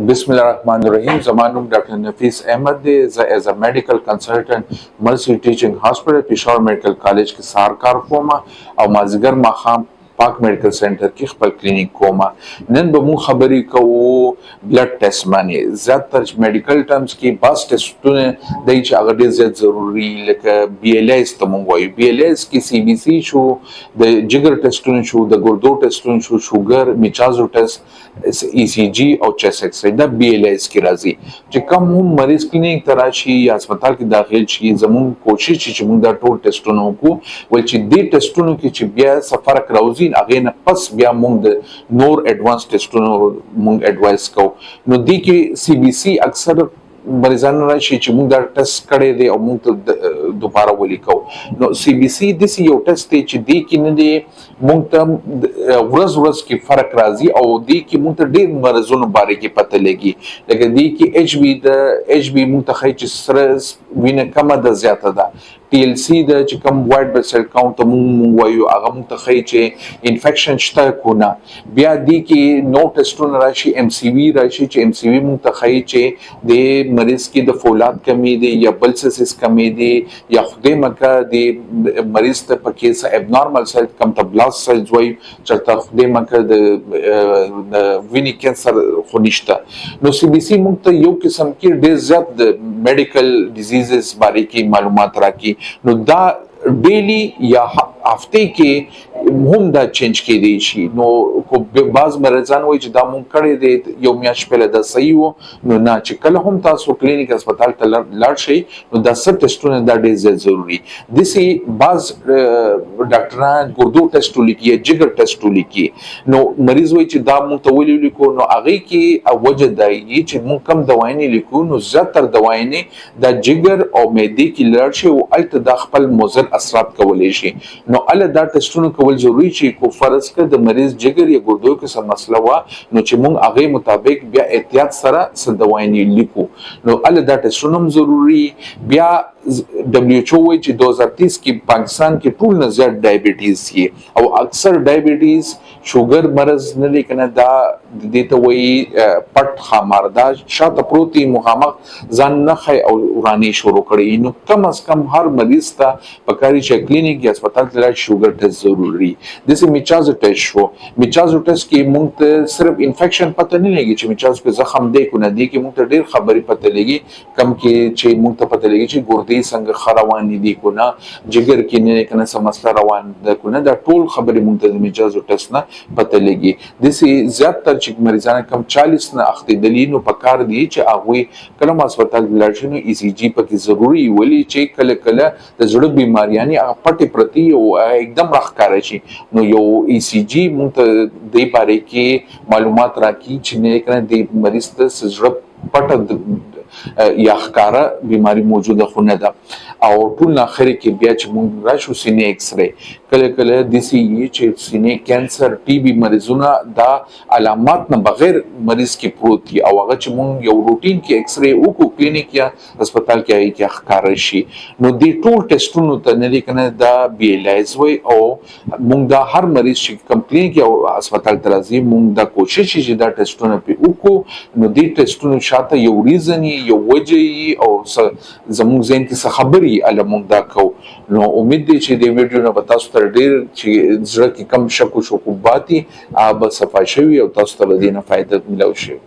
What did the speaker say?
بسم الله الرحمن الرحیم. زما نوم ډاکټر نفیس احمد دی. زه ایز ا میډیکل کنسلټنټ مرسی ټیچنګ هاسپټل پېښور میډیکل کالج کې سهار کار کوم او مازدیګر ماښام پاک میډیکل سنټر کې خپل کلینیک کوم. نن به مونږ خبرې کوو بلډ ټیسټ باندې. زیاتره میډیکل ټرمز کې بعض ټیسټونه دی چې هغه ډېر زیات ضروري، لکه بی ایل ایس ته مونږ وایو. بی ایل ایس کې سی بي سي شو، د جګر ټیسټونه شو، د ګردو ټیسټونه شو، شوګر، میچازو ټیسټ، ای سی جی او چیسٹ ایکس رے. دا بی ایل ایس کې راځي. چې کوم هم مریض کلینیک ته راشي یا هسپتال کې داخل شي، زموږ کوشش چې موږ دا ټول ټیسټونه وکړو، ول چې دې ټیسټونو کې چې بیا څه فرق راوځي هغې نه پس بیا موږ د نور ایډوانس ټیسټونو موږ ایډوایس کوو. نو دې کې سی بي سي اکثر مریضان راشي چې موږ دا ټیسټ کړی دی او موږ ته دوباره ولیکو. نو سی بي سي داسې یو ټیسټ دی چې دې کې نه دی موږ ته ورځ ورځ کې فرق راځي او دې کې موږ ته ډېر مرضونو باره کې پته لګي. لکه دې کې ایچ بي د ایچ بي موږ ته ښایي چې سره وینه کمه ده، زیاته ده. ټي ایل سی د چې کوم وایټ بلډ سیل کاونټ ته موږ وایو هغه موږ ته ښایي چې انفیکشن شته کو نه. بیا دې کې نو ټیسټونه راشي، ایم سی وي راشي چې ایم سی وي موږ ته ښایي چې د مریض کې د فولاد کمی دی یا بل څه کمی دی یا خدای مکه د مریض ته پکې څه ابنارمل سایز کم ته بلاست سایز وایي چې ته خدای مکه د وینې کینسر خو نشته. نو سی بي سي موږ ته یو قسم کې ډېر زیات د میډیکل ډیزیزز باره کې معلومات راکړي. نو دا ډیلی یا هفته کې هم دا چینج کېدی شي. نو خو بعض مریضان وایي چې دا مونږ کړی دی یو میاشت پهله دا صحیح و. نو نه، چې کله هم تاسو کلینیک هسپتال ته لاړ شئ نو دا څه ټیسټونه دا ډېر زیات ضروري. داسې بعض ډاکټران ګردو ټیسټ ولیکي یا جګر ټیسټ ولیکي. نو مریض وایي چې دا مونږ ته ولې ولیکو، نو هغې کې وجه دا وي چې مونږ کم دوايانې لیکو نو زیاتره دوايانې دا جګر او معدې کې لاړ شي او هلته دا خپل مضر اثرات کولی شي. نو هله دا ټیسټونه کول ضروري چې کو فرض که د مریض جګر یا ګردو کې څه مسله وه نو چې مونږ هغې مطابق بیا احتیاط سره څه دوايانې لیکو. نو هله دا ټیسټونه هم ضروري. بیا ډبلیو ایچ او وایي چې 2030 کې پاکستان کې ټول نه زیات ډایبیټیز کې او اکثر ډایبیټیز شوګر مرض نه دی کنه، دا دې ته وایي پټ خامار، دا شاته پروت دی، مخامخ ځان نه ښایي او ورانې شروع کړي. نو کم از کم هر مریض ته پکار چې کلینیک یا هسپتال ته لاړ شوګر ټیسټ ضروري. داسې میچازو ټیسټ شو. میچازو ټیسټ کې موږ ته صرف انفیکشن پته نه لګي چې میچازو کې زخم دی کو نه دی، کې موږ ته ډېر خبرې پته لګي. کم کې چې موږ ته پته لګي چې ګردې څنګه ښه روانې دي کو نه، جګر کې نه کنه څه مسله روان ده کو نه. دا ټول خبرې موږ ته د میچازو ټیسټ نه پته لګي. داسې زیاتره چې مریضان کم 40 نه اخته نو پکار دی چې هغوی کله هم هسپتال ته لاړ شي نو ای سی جي پکې ضروري، ولې چې کله کله د زړه بیماریانې هغه پټې پرتې او एकदम راښکاره شي. نو یو ای سی جي موږ ته دې باره کې معلومات راکړي چې نه کنه د مریض ته زړه پټه یا ښکاره بیماری موجوده خو نه ده. او ټول نه اخر کې بیا چې موږ راشو سینې ایکس رے، کله کله داسې وي چې سینې کینسر، ټي بي مریضونه دا علامات نه بغیر مریض کې پروت دي او هغه چې موږ یو روټین کې ایکس رے وکړو کلینیک یا هسپتال کې هغې کې ښکاره شي. نو دې ټول ټیسټونو ته نه دی که نه دا بی ایل ایز وایي او موږ دا هر مریض چې کوم کلینیک یا هسپتال ته راځي موږ دا کوشش چې دا ټیسټونه پرې وکړو. نو دې ټیسټونو شاته یو ریزن یو وجه او زموږ ذهن کې څه خبرې هله موږ دا کوو. نو امید دی چې دې ویډیو نه به تاسو ته ډېر چې زړه کې کم شک و شکوبات دي هغه به صفا شوي او تاسو ته به دې نه فایده میلاو شي.